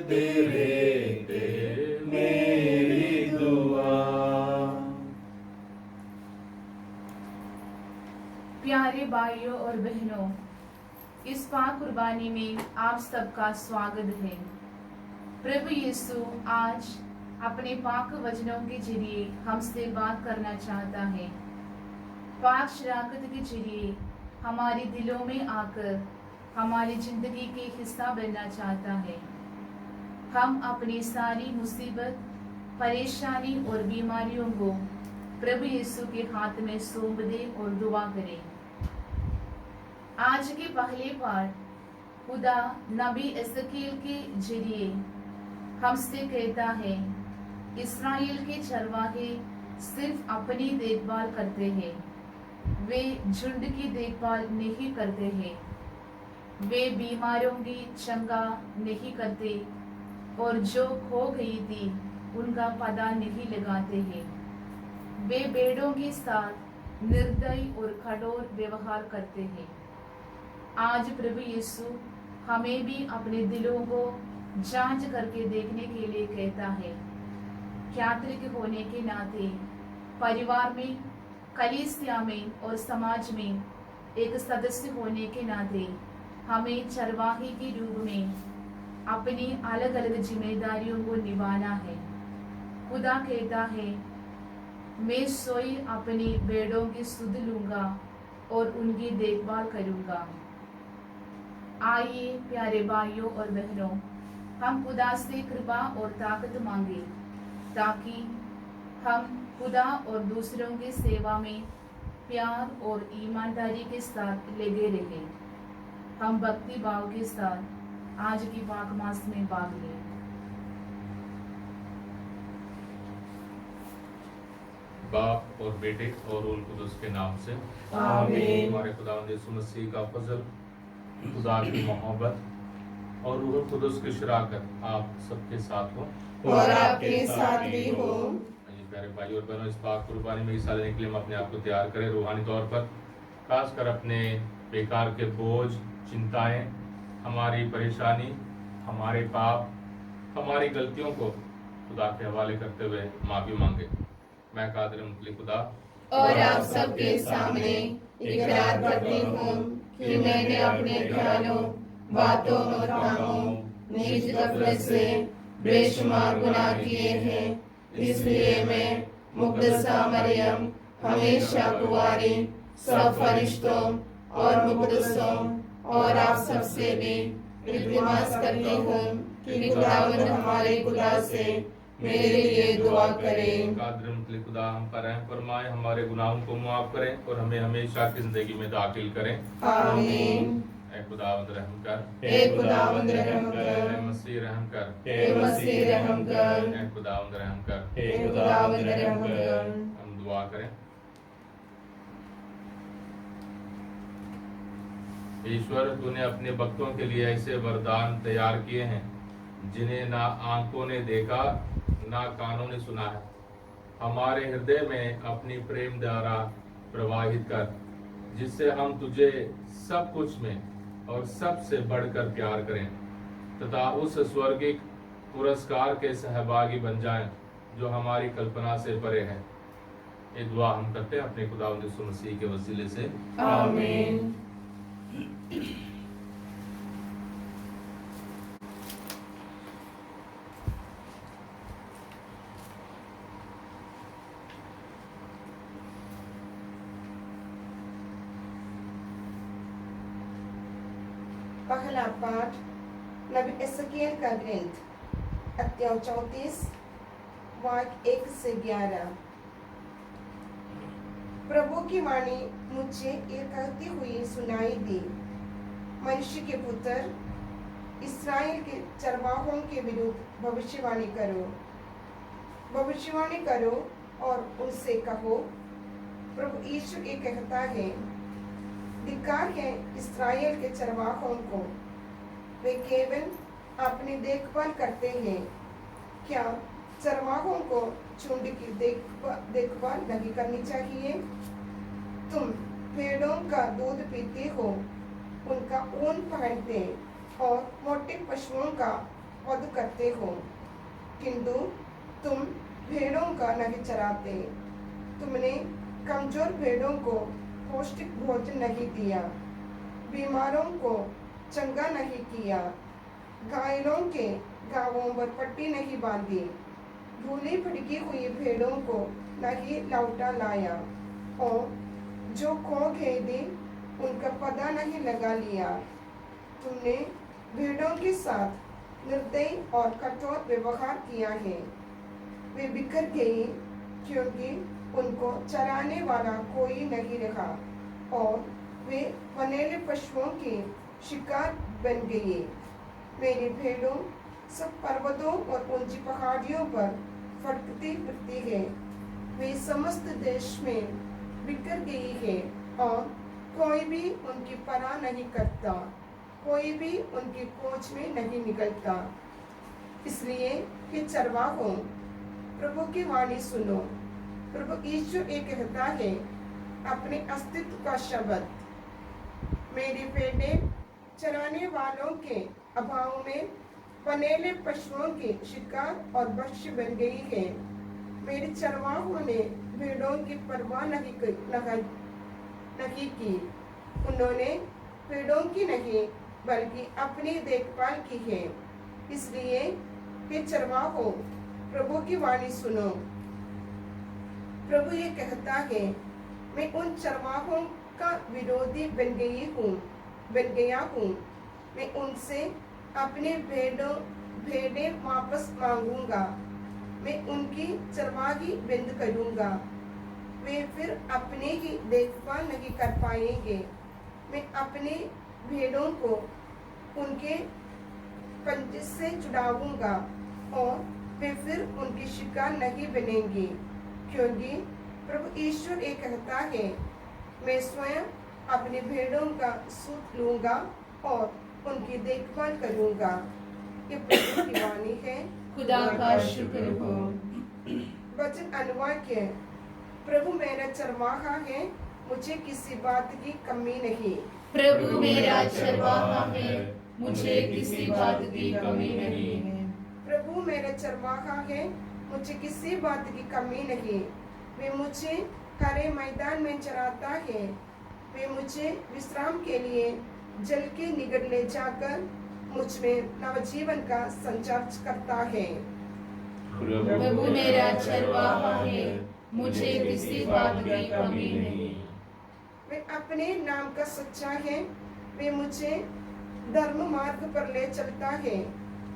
दे दे मेरी दुआ। प्यारे भाइयों और बहनों, इस पाक कुर्बानी में आप सबका स्वागत है। प्रभु यीशु आज अपने पाक वचनों के जरिए हमसे बात करना चाहता है। पाक शराकत के जरिए हमारे दिलों में आकर हमारी जिंदगी के हिस्सा बनना चाहता है। हम अपनी सारी मुसीबत, परेशानी और बीमारियों को प्रभु यीशु के हाथ में सौंप दें और दुआ करें। आज के पहले पाठ खुदा नबी एजकील के जरिए हमसे कहता है, इस्राएल के चरवाहे सिर्फ अपनी देखभाल करते हैं, वे झुंड की देखभाल नहीं करते हैं। वे बीमारों की चंगा नहीं करते और जो खो गई थी उनका पता नहीं लगाते हैं। वे भेड़ों के साथ निर्दयी और कठोर व्यवहार करते हैं। आज प्रभु यीशु हमें भी अपने दिलों को जांच करके देखने के लिए कहता है। कैथोलिक होने के नाते परिवार में, कलीसिया में और समाज में एक सदस्य होने के नाते हमें चरवाहे के रूप में अपनी अलग अलग जिम्मेदारियों को निभाना है। खुदा कहता है, मैं स्वयं अपनी भेड़ों की सुध लूंगा और उनकी देखभाल करूंगा। आइए प्यारे भाइयों और बहनों, हम खुदा से कृपा और ताकत मांगे ताकि हम खुदा और दूसरों की सेवा में प्यार और ईमानदारी के साथ लगे रहें। हम भक्ति भाव के साथ आज की पाक मास में भाग लें। बाप और बेटे और रूह कुदस के नाम से आमीन। हमारे खुदावंद यीशु मसीह का फजल, खुदा की मोहब्बत और रूह कुदस की शराकत आप सबके साथ हो और आपके साथ भी हो। प्यारे भाई और बहनों, इस पाक कुर्बानी में हिस्सा लेने के लिए हम अपने आप को तैयार करें रूहानी तौर पर। खासकर अपने बेकार के बोझ, चिंताएं, हमारी परेशानी, हमारे पाप, हमारी गलतियों को खुदा के हवाले करते हुए माफी मांगे। मैं कादिर मुतली खुदा और आप सबके सामने इकरार करती हूँ कि मैंने अपने ख्यालों, बातों और कामों, निज गफलत से बेशुमार गुनाह किए हैं। इसलिए मैं मुक़द्दसा मरियम, हमेशा कुंवारी, सब फरिश्तों और मुक़द्दसों और आप सबसे भी इल्तिमास करती हूँ कि खुदावंद हमारे खुदा से मेरे लिए दुआ करें। कादिर मुतली खुदा हम पर रहम फरमाए, हमारे गुनाहों को माफ करें और हमें हमेशा की जिंदगी में दाखिल करें। आमीन। ऐ खुदावंद रहम कर, हे खुदावंद रहम कर, ऐ मसीह रहम कर, हे मसीह रहम कर, ऐ खुदावंद रहम कर। हे खुदावंद रहम कर। हम दुआ करें। ईश्वर, तूने अपने भक्तों के लिए ऐसे वरदान तैयार किए हैं जिन्हें ना आंखों ने देखा ना कानों ने सुना है। हमारे हृदय में अपनी प्रेम धारा प्रवाहित कर, जिससे हम तुझे सब कुछ में और सबसे बढ़कर प्यार करें तथा उस स्वर्गिक पुरस्कार के सहभागी बन जाएं जो हमारी कल्पना से परे है। ये दुआ हम करते हैं अपने खुदावंद यीशु मसीह के वसीले से। आमीन। पहला पाठ नबी एजकील का ग्रंथ अध्याय 34 वाक्य 1 से 11। प्रभु की वाणी मुझे ये कहती हुई सुनाई दी, मनुष्य के पुत्र, इस्राएल के चरवाहों के विरुद्ध भविष्यवाणी करो और उनसे कहो, प्रभु यीशु ये कहता है, धिक्कार है इस्राएल के चरवाहों को, वे केवल अपनी देखभाल करते हैं। क्या चरवाहों को झुंड की देखभाल नहीं करनी चाहिए? तुम भेड़ों का दूध पीते हो, उनका ऊन पहनते और मोटे पशुओं का वध करते हो, किंतु तुम भेड़ों का नहीं चराते। तुमने कमजोर भेड़ों को पौष्टिक भोजन नहीं दिया, बीमारों को चंगा नहीं किया, घायलों के घावों पर पट्टी नहीं बांधी, भूली भटकी हुई भेड़ों को नहीं लौटा लाया, और जो खो गए थे उनका पता नहीं लगा लिया। तुमने भेड़ों के साथ निर्दयी और कठोर व्यवहार किया है। वे बिखर गई क्योंकि उनको चराने वाला कोई नहीं रहा, और वे वनेले पशुओं की शिकार बन गई। मेरी भेड़ों सब पर्वतों और ऊंची पहाड़ियों पर फटकती फिरती है। वे समस्त देश में बिखर गई है, और कोई भी उनकी परवाह नहीं करता, कोई भी उनकी खोज में नहीं निकलता। इसलिए कि चरवाहों, प्रभु की वाणी सुनो। प्रभु यीशु एक कहता है अपने अस्तित्व का शब्द, मेरी भेड़ें चराने वालों के अभाव में बनेले पशुओं के शिकार और भक्ष्य बन गई है। मेरे चरवाहों ने भेड़ों की परवाह नहीं की। उन्होंने भेड़ों की नहीं बल्कि अपनी देखभाल की है। इसलिए हे चरवाहों, प्रभु की वाणी सुनो। प्रभु ये कहता है, मैं उन चरवाहों का विरोधी बन गया हूँ। मैं उनसे अपने भेड़ें वापस मांगूंगा। मैं उनकी चरवाही बंद करूंगा। वे फिर अपने ही देखभाल नहीं कर पाएंगे। मैं अपने भेड़ों को उनके पंजे से छुड़ाऊंगा, और वे फिर उनकी शिकार नहीं बनेंगी, क्योंकि प्रभु ईश्वर ये कहता है, मैं स्वयं अपनी भेड़ों का सूत लूंगा और उनकी देखभाल करूंगा। ये प्रभु की वाणी है। खुदा का शुक्र हो। वचन अनुवाक्य। प्रभु मेरा चरवाहा है, मुझे किसी बात की कमी नहीं। प्रभु मेरा चरवाहा है, मुझे किसी बात की कमी नहीं। प्रभु मेरा चरवाहा है, मुझे किसी बात की कमी नहीं। वे मुझे हरे मैदान में चराता है। वे मुझे विश्राम के लिए जल के निकट ले जाकर मुझ में नवजीवन का संचार करता है। प्रभु मेरा चरवाहा है, मुझे किसी बात की कमी नहीं। वे अपने नाम का सच्चा है। वे मुझे धर्म मार्ग पर ले चलता है,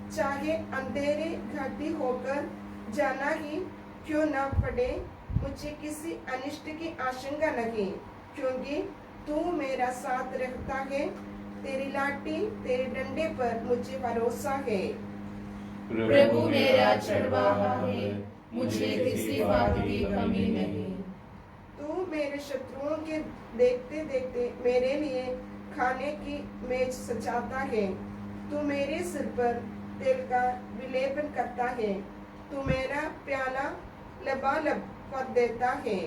चाहे अंधेरे घाटी होकर जाना ही क्यों न पड़े। मुझे किसी अनिष्ट की आशंका नहीं, क्योंकि तू मेरा साथ रहता है। तेरी लाठी, तेरे डंडे पर मुझे भरोसा है। प्रभु मेरा चरवाहा है, मुझे किसी बात की कमी नहीं। तू मेरे शत्रुओं के देखते देखते मेरे लिए खाने की मेज सजाता है। तू मेरे सिर पर तेल का विलेपन करता है। तू मेरा प्याला लबालब कर देता है।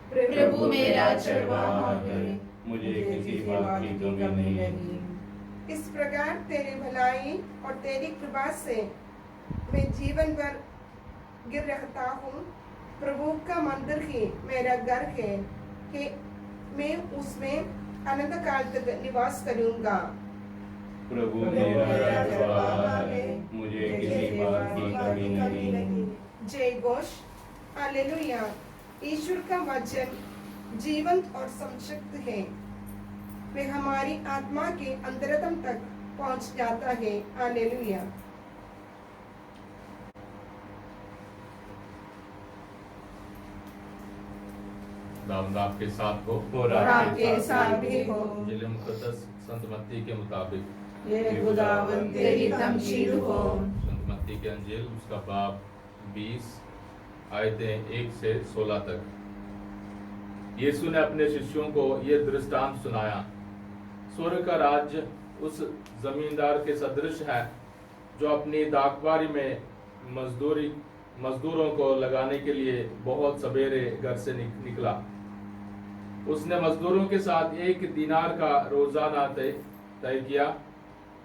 प्रभु मेरा चरवाहा है, मुझे किसी बात की कमी नहीं। इस प्रकार तेरी भलाई और तेरी कृपा से मैं जीवन भर गिर रहता हूँ। प्रभु का मंदिर ही मेरा घर है कि मैं उसमें अनंत काल तक निवास करूँगा। प्रभु मेरा चरवाहा है, मुझे किसी बात की कमी नहीं। जय घोष, हालेलुया। ईश्वर का वचन जीवंत और सशक्त है। वे हमारी आत्मा के अंतरतम तक पहुंच जाता है। हालेलुया। दाऊद आपके साथ हो और आपके साथ भी हो। इंजील मुकद्दस संत मत्ती के मुताबिक ये खुदावन तेरी तमजीद हो। संत मत्ती के अंजील उसका बाब 20 आयतें 1 से 16 तक। यीशु ने अपने शिष्यों को यह दृष्टांत सुनाया। स्वर्ग का राज्य उस जमींदार के सदृश है जो अपनी दाखबारी में मजदूरों को लगाने के लिए बहुत सवेरे घर से निकला। उसने मजदूरों के साथ 1 दीनार का रोजाना तय किया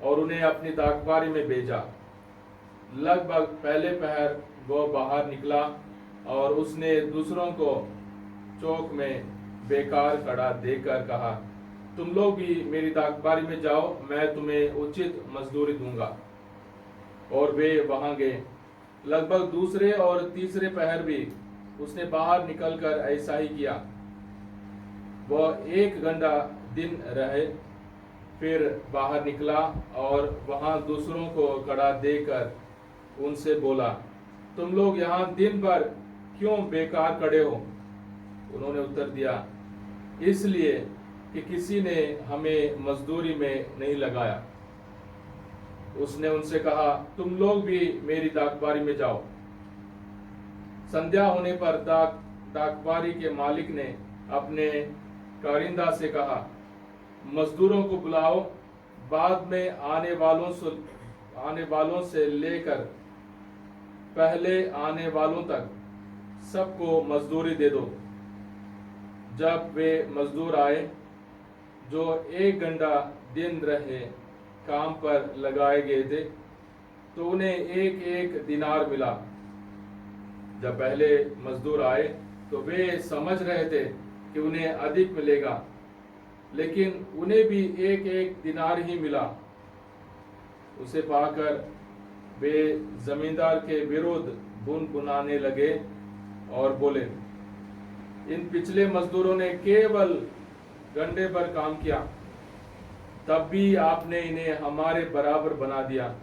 और उन्हें अपनी दागबारी में भेजा। लगभग पहले पहर वो बाहर निकला और उसने दूसरों को चौक में बेकार खड़ा देखकर कहा, तुम लोग भी मेरी दागबारी में जाओ, मैं तुम्हें उचित मजदूरी दूंगा। और वे वहां गए। लगभग दूसरे और तीसरे पहर भी उसने बाहर निकलकर ऐसा ही किया। वह 1 घंटा दिन रहे, फिर बाहर निकला और वहां दूसरों को खड़ा देखकर उनसे बोला, तुम लोग यहाँ दिन भर क्यों बेकार खड़े हो? उन्होंने उत्तर दिया, इसलिए कि किसी ने हमें मजदूरी में नहीं लगाया। उसने उनसे कहा, तुम लोग भी मेरी दागबारी में जाओ। संध्या होने पर दागबारी के मालिक ने अपने कारिंदा से कहा, मजदूरों को बुलाओ, बाद में आने वालों से लेकर पहले आने वालों तक सबको मजदूरी दे दो। जब वे मजदूर आए जो 1 घंटा दिन रहे काम पर लगाए गए थे, तो उन्हें 1-1 दिनार मिला। जब पहले मजदूर आए तो वे समझ रहे थे कि उन्हें अधिक मिलेगा, लेकिन उन्हें भी 1-1 दिनार ही मिला। उसे पाकर वे जमींदार के विरुद्ध बुनबुनाने लगे और बोले, इन पिछले मजदूरों ने केवल घंटे भर काम किया, तब भी आपने इन्हें हमारे बराबर बना दिया,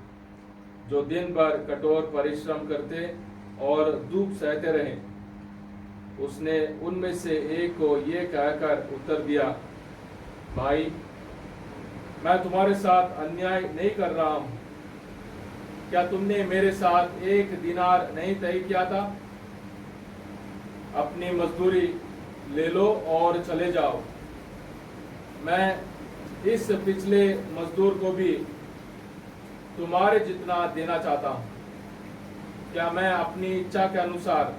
जो दिन भर कठोर परिश्रम करते और धूप सहते रहे। उसने उनमें से एक को ये कहकर उत्तर दिया, भाई, मैं तुम्हारे साथ अन्याय नहीं कर रहा हूं। क्या तुमने मेरे साथ 1 दिनार नहीं तय किया था? अपनी मजदूरी ले लो और चले जाओ। मैं इस पिछले मजदूर को भी तुम्हारे जितना देना चाहता हूं। क्या मैं अपनी इच्छा के अनुसार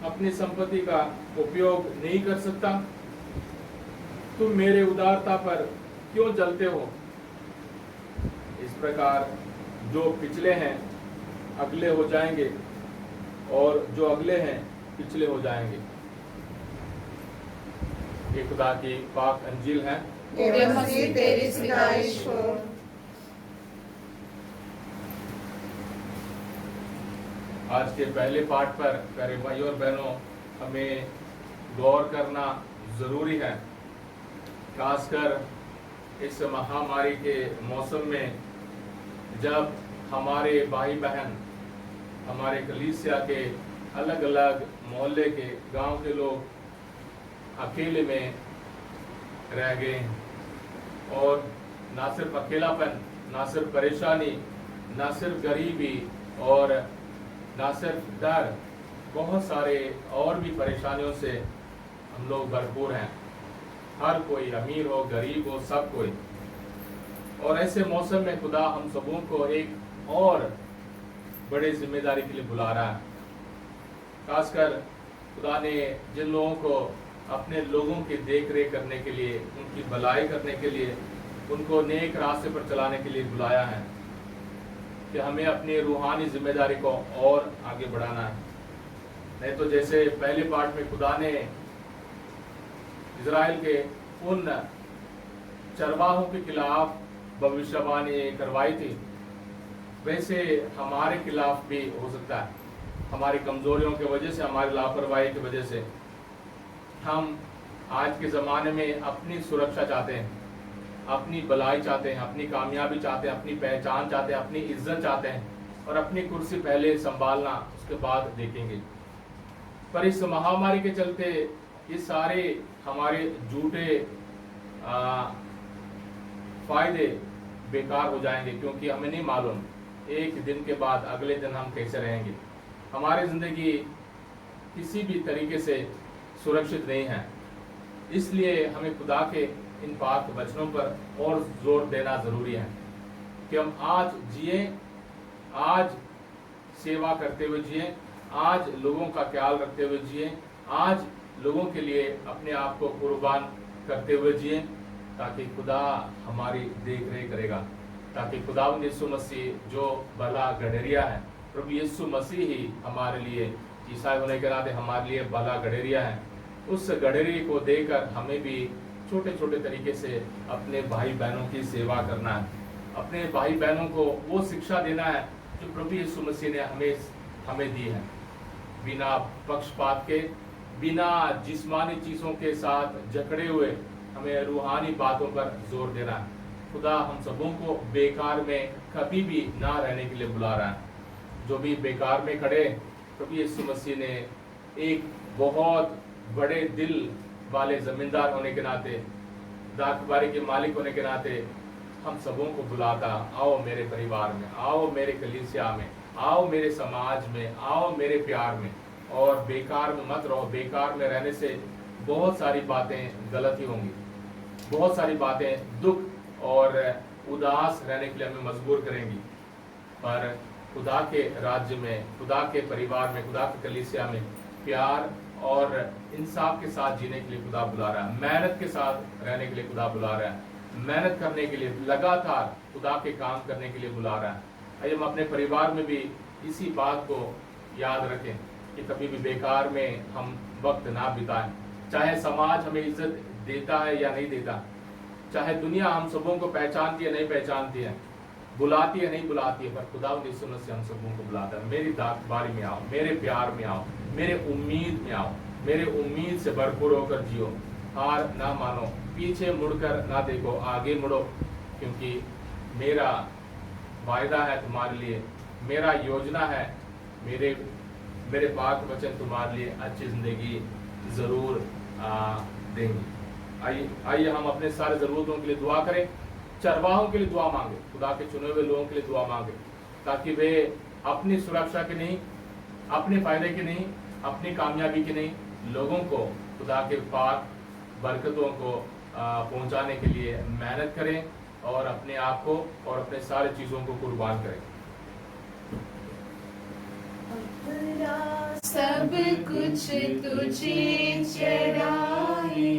अपनी संपत्ति का उपयोग नहीं कर सकता? तुम मेरे उदारता पर क्यों जलते हो? इस प्रकार जो पिछले हैं अगले हो जाएंगे और जो अगले हैं पिछले हो जाएंगे। ये खुदा की पाक अंजील है। तेरे मसीह तेरी सिफारिश हो। आज के पहले पाठ पर प्यारे भाइयों और बहनों, हमें गौर करना जरूरी है, खासकर इस महामारी के मौसम में, जब हमारे भाई बहन, हमारे कलीसिया के अलग अलग मोहल्ले के, गांव के लोग अकेले में रह गए हैं। और ना सिर्फ अकेलापन, ना सिर्फ परेशानी, ना सिर्फ गरीबी और ना सिर्फ डर, बहुत सारे और भी परेशानियों से हम लोग भरपूर हैं। हर कोई, अमीर हो गरीब हो, सब कोई। और ऐसे मौसम में खुदा हम सबों को एक और बड़े जिम्मेदारी के लिए बुला रहा है। खासकर खुदा ने जिन लोगों को अपने लोगों की देख रेख करने के लिए, उनकी भलाई करने के लिए, उनको नेक रास्ते पर चलाने के लिए बुलाया है, कि हमें अपनी रूहानी जिम्मेदारी को और आगे बढ़ाना है। नहीं तो जैसे पहले पार्ट में खुदा ने इजराइल के उन चरवाहों के खिलाफ भविष्यवाणी करवाई थी, वैसे हमारे खिलाफ भी हो सकता है। हमारी कमजोरियों की वजह से, हमारी लापरवाही की वजह से हम आज के ज़माने में अपनी सुरक्षा चाहते हैं, अपनी भलाई चाहते हैं, अपनी कामयाबी चाहते हैं, अपनी पहचान चाहते हैं, अपनी इज्जत चाहते हैं और अपनी कुर्सी पहले संभालना, उसके बाद देखेंगे। पर इस महामारी के चलते ये सारे हमारे झूठे फायदे बेकार हो जाएंगे, क्योंकि हमें नहीं मालूम एक दिन के बाद अगले दिन हम कैसे रहेंगे। हमारी जिंदगी किसी भी तरीके से सुरक्षित नहीं है। इसलिए हमें खुदा के इन पाक वचनों पर और जोर देना जरूरी है कि हम आज जिए, आज सेवा करते हुए जिए, आज लोगों का ख्याल रखते हुए जिए, आज लोगों के लिए अपने आप को कुर्बान करते हुए जिए, ताकि खुदा हमारी देख रेख करेगा, ताकि खुदावंद यीशु मसीह जो भला गडरिया है, प्रभु यीशु मसीह ही हमारे लिए, ईसाई होने के नाते हमारे लिए भला गडरिया है। उस गडरी को देकर हमें भी छोटे छोटे तरीके से अपने भाई बहनों की सेवा करना है, अपने भाई बहनों को वो शिक्षा देना है जो प्रभु यीशु मसीह ने हमें दी है, बिना पक्षपात के, बिना जिस्मानी चीजों के साथ जकड़े हुए हमें रूहानी बातों पर जोर देना है। खुदा हम सबों को बेकार में कभी भी ना रहने के लिए बुला रहा है। जो भी बेकार में खड़े, प्रभु यीशु मसीह ने एक बहुत बड़े दिल वाले जमींदार होने के नाते, दाखबारी के मालिक होने के नाते हम सबों को बुलाता, आओ मेरे परिवार में, आओ मेरे कलीसिया में, आओ मेरे समाज में, आओ मेरे प्यार में, और बेकार में मत रहो। बेकार में रहने से बहुत सारी बातें गलत ही होंगी, बहुत सारी बातें दुख और उदास रहने के लिए हमें मजबूर करेंगी। पर खुदा के राज्य में, खुदा के परिवार में, खुदा के कलीसिया में प्यार और इंसाफ के साथ जीने के लिए खुदा बुला रहा है, मेहनत के साथ रहने के लिए खुदा बुला रहा है, मेहनत करने के लिए, लगातार खुदा के काम करने के लिए बुला रहा है। आइए हम अपने परिवार में भी इसी बात को याद रखें कि कभी भी बेकार में हम वक्त ना बिताएं। चाहे समाज हमें इज्जत देता है या नहीं देता, चाहे दुनिया हम सबों को पहचानती है नहीं पहचानती है, बुलाती है नहीं बुलाती है, पर खुदा यीशु मसीह हम सबों को बुलाता है। मेरी दाखबारी में आओ, मेरे प्यार में आओ, मेरे उम्मीद में आओ, मेरे उम्मीद से भरपूर होकर जियो, हार ना मानो, पीछे मुड़कर ना देखो, आगे मुड़ो, क्योंकि मेरा वायदा है तुम्हारे लिए, मेरा योजना है, मेरे पाक वचन तुम्हारे लिए अच्छी जिंदगी जरूर देंगे। आइए हम अपने सारे जरूरतों के लिए दुआ करें, चरवाहों के लिए दुआ मांगे, खुदा के चुने हुए लोगों के लिए दुआ मांगे, ताकि वे अपनी सुरक्षा के नहीं, अपने फायदे के नहीं, अपनी कामयाबी के नहीं, लोगों को खुदा के पाक बरकतों को पहुंचाने के लिए मेहनत करें और अपने आप को और अपने सारे चीजों को कुर्बान करें। सब कुछ तुझे चढ़ाए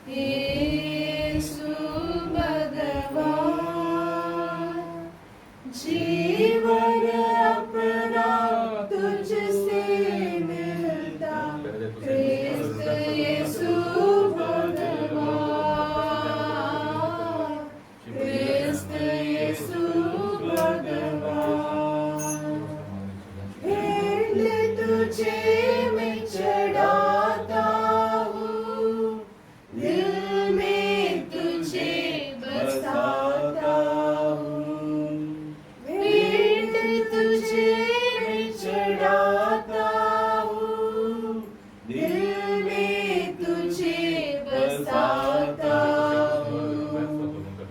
यीशु भगवान, जीवन अपना तुझसे मिलता क्रिस्त यीशु भगवान, क्रिस्त यीशु भगवान। तुझे मैं चढ़ाता हूँ, दिल में तुझे बसाता हूँ, भेंट तुझे मैं चढ़ाता हूँ, दिल में तुझे बसाता हूँ,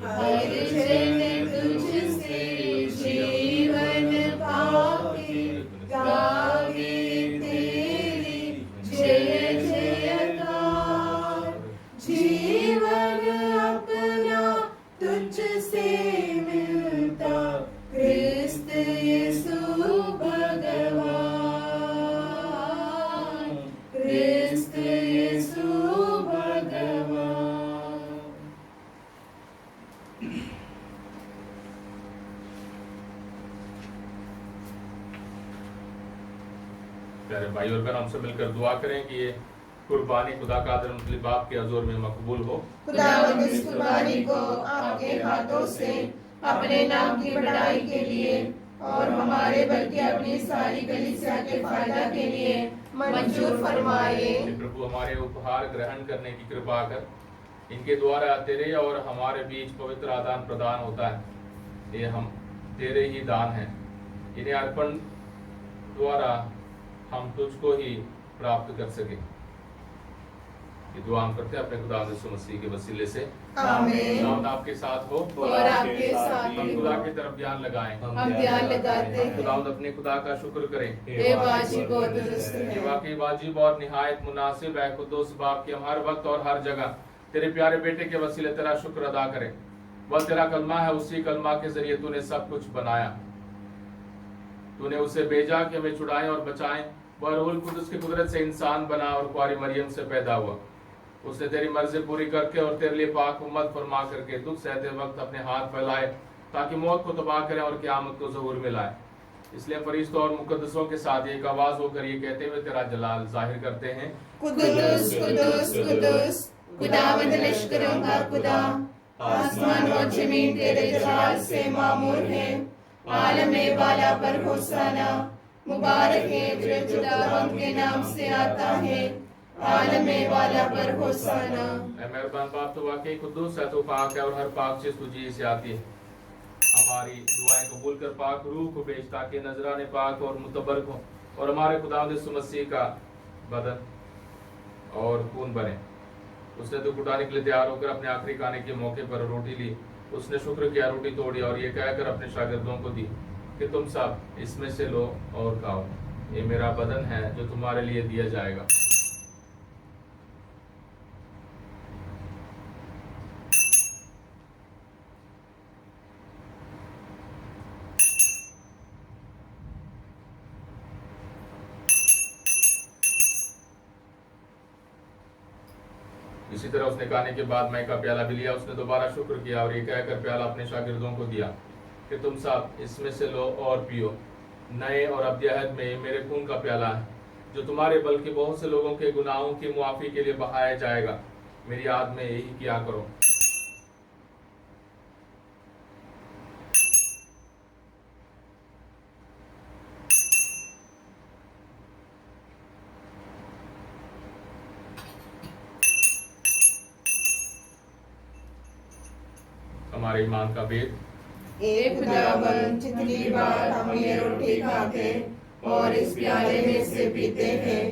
हर जन तुझसे जीवन पाके गावे तेरी जय जयकार, जीवन अपना तुझसे मिलता क्रिस्त यीशु भगवान, क्रिस्त यीशु भगवान। प्यारे भाई और बहन, हमसे मिलकर दुआ करें कि ये कुर्बानी खुदा का आदर मुतलिब बाप के हजूर में मकबूल हो। खुदावंद इस कुर्बानी को आपके हाथों से अपने नाम की बढ़ाई के लिए और हमारे बल्कि अपनी सारी कलीसिया के फायदा के लिए मंजूर फरमाए। हे प्रभु, हमारे उपहार ग्रहण करने की कृपा कर, इनके द्वारा तेरे और हमारे बीच पवित्र आदान प्रदान होता है। ये हम तेरे ही दान हैं, इन्हें अर्पण द्वारा हम तुझको ही प्राप्त कर सके। ये दुआ हम करते हैं अपने खुदा यीशु मसीह के वसीले से। आमीन। खुदा आपके साथ हो और आपके साथ हम भी खुदा हो। की तरफ ध्यान लगाएं। हम ध्यान लगाते हैं। खुदा अपने खुदा का शुक्र करें। हे वाजिब और दुरुस्त ये है। वाकई वाजिब और निहायत मुनासिब है कुद्दूस बाप कि हम हर वक्त और हर जगह तेरे प्यारे बेटे के वसीले तेरा शुक्र अदा करें। वह तेरा कलमा है, उसी कलमा के जरिए तूने सब कुछ बनाया, तूने उसे भेजा कि हमें छुड़ाएं और बचाएं। वह रूहुल कुद्दूस की कुदरत से इंसान बना और कुंवारी मरियम से पैदा हुआ। उसने तेरी मर्जी पूरी करके और तेरे लिए पाक उम्मत फरमा करके दुख सहते वक्त अपने हाथ फैलाए, ताकि मौत को तबाह करें और क़यामत को ज़हूर में लाए। इसलिए फरिश्तों और मुकद्दसों के साथ एक आवाज होकर ये कहते हुए तेरा जलाल जाहिर करते हैं, कुदुस कुदुस कुदुस खुदावंद लश्करों का खुदा, आसमान और जमीन तेरे जलाल से मामूर है। आलम वाला पर होसाना, मुबारक है जो खुदावंद के नाम से आता है। आलम वाला पर होसाना। ऐ मेहरबान बाप, तो वाकई कुद्दूस है, तो पाक है और हर पाक चीज तुझी से आती है। हमारी दुआएं कबूल कर पाक रूह को भेज ताकि नजराने पाक और मुतबरक हो और हमारे खुदावंद यीशु मसीह का बदन और खून बने। उसने दुख उठाने के लिए तैयार होकर अपने आखिरी खाने के मौके पर रोटी ली, उसने शुक्र किया, रोटी तोड़ी और ये कहकर अपने शागिर्दों को दी कि तुम सब इसमें से लो और खाओ, ये मेरा बदन है जो तुम्हारे लिए दिया जाएगा। इसी तरह उसने खाने के बाद मैं का प्याला भी लिया, उसने दोबारा शुक्र किया और ये कहकर प्याला अपने शागिर्दों को दिया कि तुम सब इसमें से लो और पियो, नए और अब्दियत में मेरे खून का प्याला है जो तुम्हारे बल्कि बहुत से लोगों के गुनाहों की मुआफी के लिए बहाया जाएगा। मेरी याद में यही किया करो। हमारे ईमान का भेद। एक खुदावंद जितनी बार हम ये रोटी खाते और इस प्याले में से पीते हैं,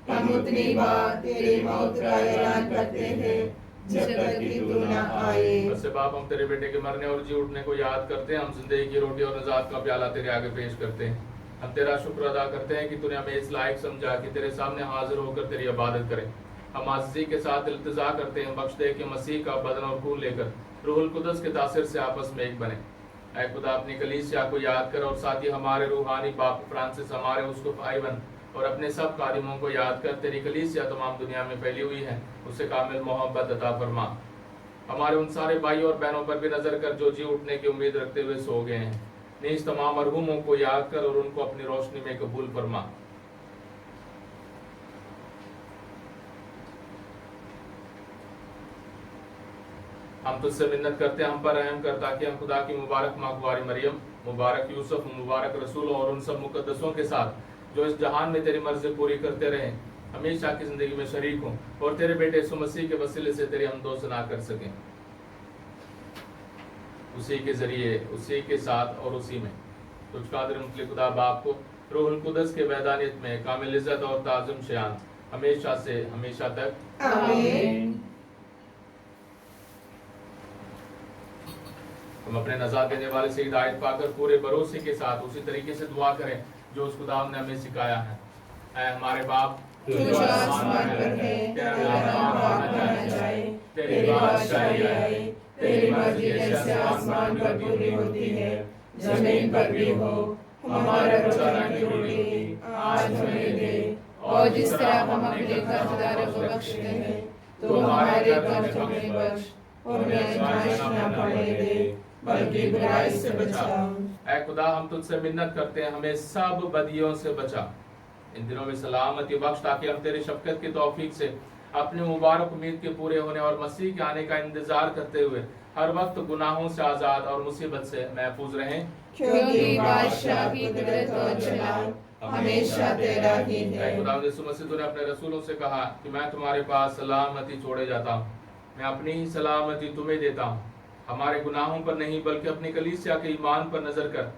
हम उतनी बार तेरी मौत का ऐलान करते हैं जब तक कि तू न आए। बस बाप, हम तेरे बेटे के मरने और जी उठने को याद करते हैं। हम जिंदगी की रोटी और नजात का प्याला तेरे आगे पेश करते हैं। हम तेरा शुक्र अदा करते हैं कि तूने हमें इस लायक समझा कि तेरे सामने हाजिर होकर तेरी इबादत करें। हम आजिज़ी के साथ इल्तिजा करते हैं, बख्श दे कि मसीह का बदन और खून लेकर रूहुल कुदस के तासिर से आपस में एक बने। ऐ खुदा, अपनी कलीसिया को याद कर और साथ ही हमारे रूहानी बाप फ्रांसिस, हमारे उसको आइवन और अपने सब कादिमों को याद कर। तेरी कलीसिया तमाम दुनिया में फैली हुई है, उससे कामिल मोहब्बत अता फरमा। हमारे उन सारे भाई और बहनों पर भी नजर कर जो जी उठने की उम्मीद रखते हुए सो गए हैं। नीज तमाम मरहूमों को याद कर और उनको अपनी रोशनी में कबूल फरमा। हम तुझसे मिन्नत करते हैं, हम पर रहम कर ताकि हम खुदा की मुबारक माँ कुंवारी मरियम, मुबारक यूसुफ, मुबारक रसूलों और उन सब मुकद्दसों के साथ जो इस जहान में तेरी मर्जी पूरी करते रहे, हमेशा की जिंदगी में शरीक हों और तेरे बेटे यीशु मसीह के वसीले से तेरी हमदो सना कर सकें। उसी के जरिए, उसी के साथ और उसी में तुझ कादिर मुतलक खुदा बाप को रूहुल कुदस के वैदानियत में कामिल इज्जत और ताज़िम शान हमेशा से हमेशा तक आमीन। हम अपने नजात देने वाले से हिदायत पाकर पूरे भरोसे के साथ उसी तरीके से दुआ करें जो उस खुदा ने हमें सिखाया है। ऐ हमारे बाप तू जो आसमान पर है, तेरा नाम पाक जाए, तेरी बादशाही आए, तेरी मर्जी जैसे आसमान पर पूरी होती है, जमीन पर भी हो। हमारा रोजाना की रोटी आज हमें दे, और जिस तरह हम अपने कर्जदारों को बख्शते हैं, तो हमारे कर्ज हमें बख्श, और हमें आजमाइश न पड़ने दे, बल्कि बुराई से बचा। ऐ खुदा, हम तुझसे मिन्नत करते हैं, हमें सब बदियों से बचा। इन दिनों में सलामती बख्श ताकि हम तेरी शफकत की तौफीक से अपनी मुबारक उम्मीद के पूरे होने और मसीह के आने का इंतजार करते हुए हर वक्त गुनाहों से आजाद और मुसीबत से महफूज रहें, क्योंकि बादशाह की कुदरत और जलाल हमेशा तेरा ही है। खुदा यीशु मसीह ने अपने रसूलों से कहा कि मैं तुम्हारे पास सलामती छोड़े जाता हूँ, मैं अपनी ही सलामती तुम्हें देता हूँ। हमारे गुनाहों पर नहीं बल्कि अपनी कलीसिया के ईमान पर नजर कर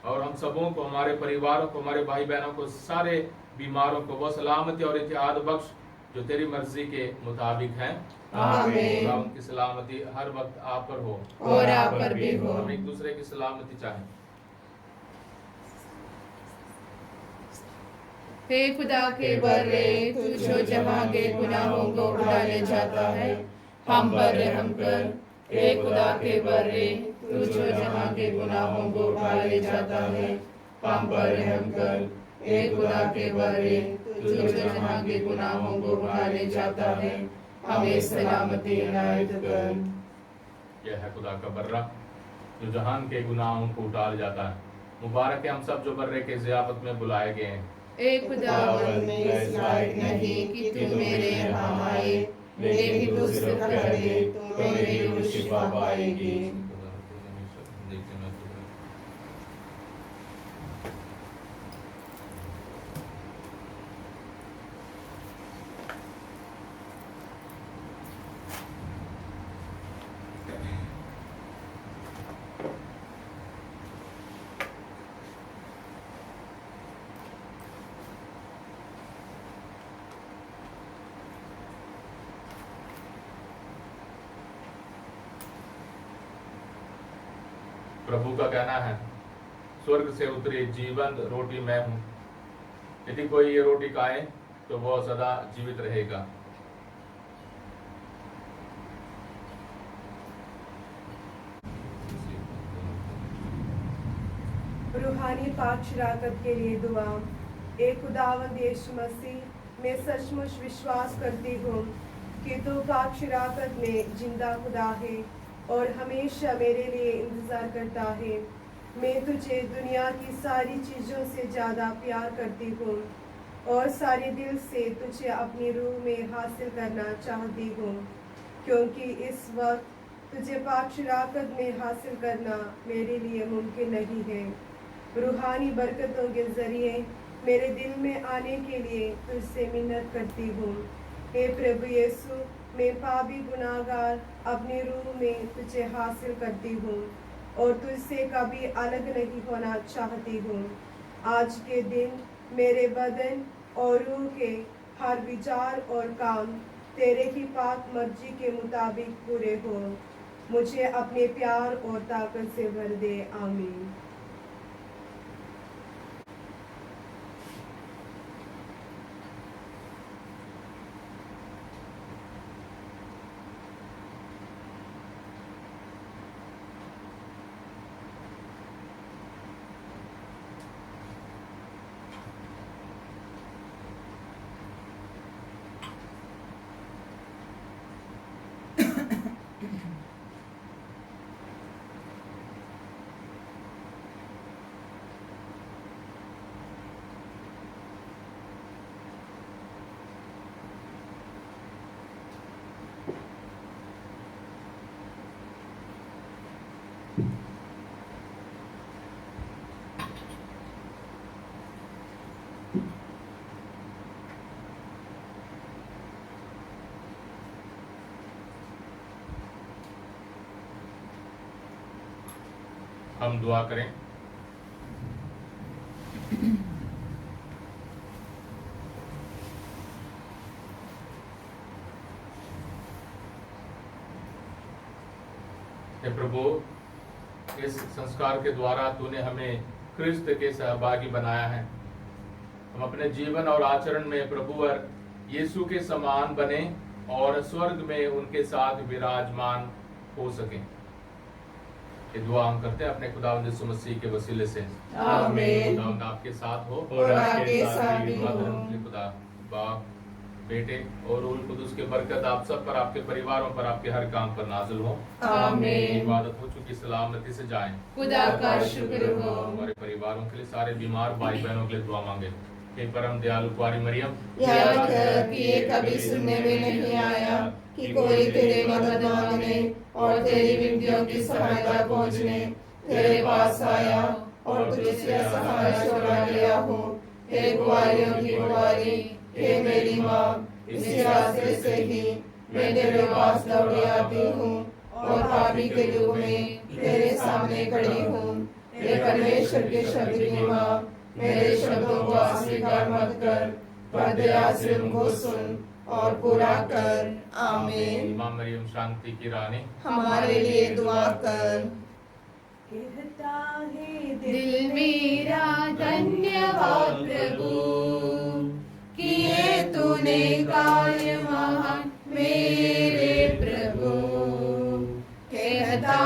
और हम सबों को, हमारे परिवारों को, हमारे भाई बहनों को, सारे बीमारों को वो सलामती और इत्तेहाद बख्श जो तेरी मर्जी के मुताबिक है। आमीन। उनकी सलामती हर वक्त आप पर हो और आप पर भी हो। हम एक दूसरे की सलामती चाहें। हे खुदा के बर्रे, तू जो जहां के गुनाहों को उठा ले जाता है, हम पर रहम कर। हे खुदा के बर्रे, तू जो जहां के गुनाहों को उठा ले जाता है, हम पर रहम कर। हे खुदा के बर्रे, तू जो जहां के गुनाहों को उठा ले जाता है, हमें सलामती इनायत कर। यह है खुदा का बर्रा। जो जहान के गुनाहों को उतार जाता है। मुबारक है हम सब जो बर्रे के ज़ियाफत में बुलाए गए हैं। एक खुदावंद मैं इस लायक नहीं कि तू मेरे यहाँ आए, लेकिन तू सिर्फ कह दे तो मेरी रूह शिफा पाएगी। प्रभु का कहना है, स्वर्ग से उतरी जीवंत रोटी मैं हूँ। यदि कोई ये रोटी खाए तो वह सदा जीवित रहेगा। रूहानी पाक शराकत के लिए दुआ। एक खुदावंद यीशु मसीह, मैं सचमुच विश्वास करती हूँ कि तू पाक शराकत में जिंदा खुदा है और हमेशा मेरे लिए इंतज़ार करता है। मैं तुझे दुनिया की सारी चीज़ों से ज़्यादा प्यार करती हूँ और सारे दिल से तुझे अपनी रूह में हासिल करना चाहती हूँ, क्योंकि इस वक्त तुझे पाक शराकत में हासिल करना मेरे लिए मुमकिन नहीं है। रूहानी बरकतों के ज़रिए मेरे दिल में आने के लिए तुझसे मिन्नत करती हूँ। हे प्रभु यीशु, मैं पापी गुनाहगार अपनी रूह में तुझे हासिल करती हूँ और तुझसे कभी अलग नहीं होना चाहती हूँ। आज के दिन मेरे बदन और रूह के हर विचार और काम तेरे ही पाक मर्जी के मुताबिक पूरे हो। मुझे अपने प्यार और ताकत से भर दे। आमीन। हम दुआ करें। हे प्रभु, इस संस्कार के द्वारा तूने हमें क्रिस्त के सहभागी बनाया है। हम अपने जीवन और आचरण में प्रभुवर यीशु के समान बने और स्वर्ग में उनके साथ विराजमान हो सकें। ये दुआ हम करते हैं अपने खुदावंद यीशु मसीह के वसीले से। आमीन। खुदावंद आपके साथ हो और आपके साथ भी हो। खुदा बाप, बेटे और रूह कुदुस के बरकत आप सब पर, आपके परिवारों पर, आपके हर काम पर नाजिल हो। आमीन। इबादत हो चुकी सलामती से जाएं। खुदा का शुक्र हो। हमारे परिवारों के लिए, सारे बीमार भाई बहनों के लिए दुआ मांगे। हे परम दयालु कुंवारी मरियम, याद कर कि ये कभी सुनने में नहीं आया कि कोई तेरे मदद मांगने और तेरी विनतियों की सहायता पहुँचने तेरे पास आया और तुझसे सहाय छोड़ा गया हो। हे कुंवारियों की कुंवारी, हे मेरी माँ, इसी रास्ते से ही मैं तेरे पास दौड़ी आती हूँ और पापी के रूप में तेरे सामने खड़ी हूँ। हे परमेश्वर के शब्द की माँ, मेरे शब्दों को अस्वीकार मत कर, पर दया से उनको सुन और पूरा कर। आमीन। माँ मरियम शांति की रानी, हमारे लिए दुआ कर। कहता है दिल मेरा धन्यवाद प्रभु, किए तूने कार्य महान मेरे प्रभु। कहता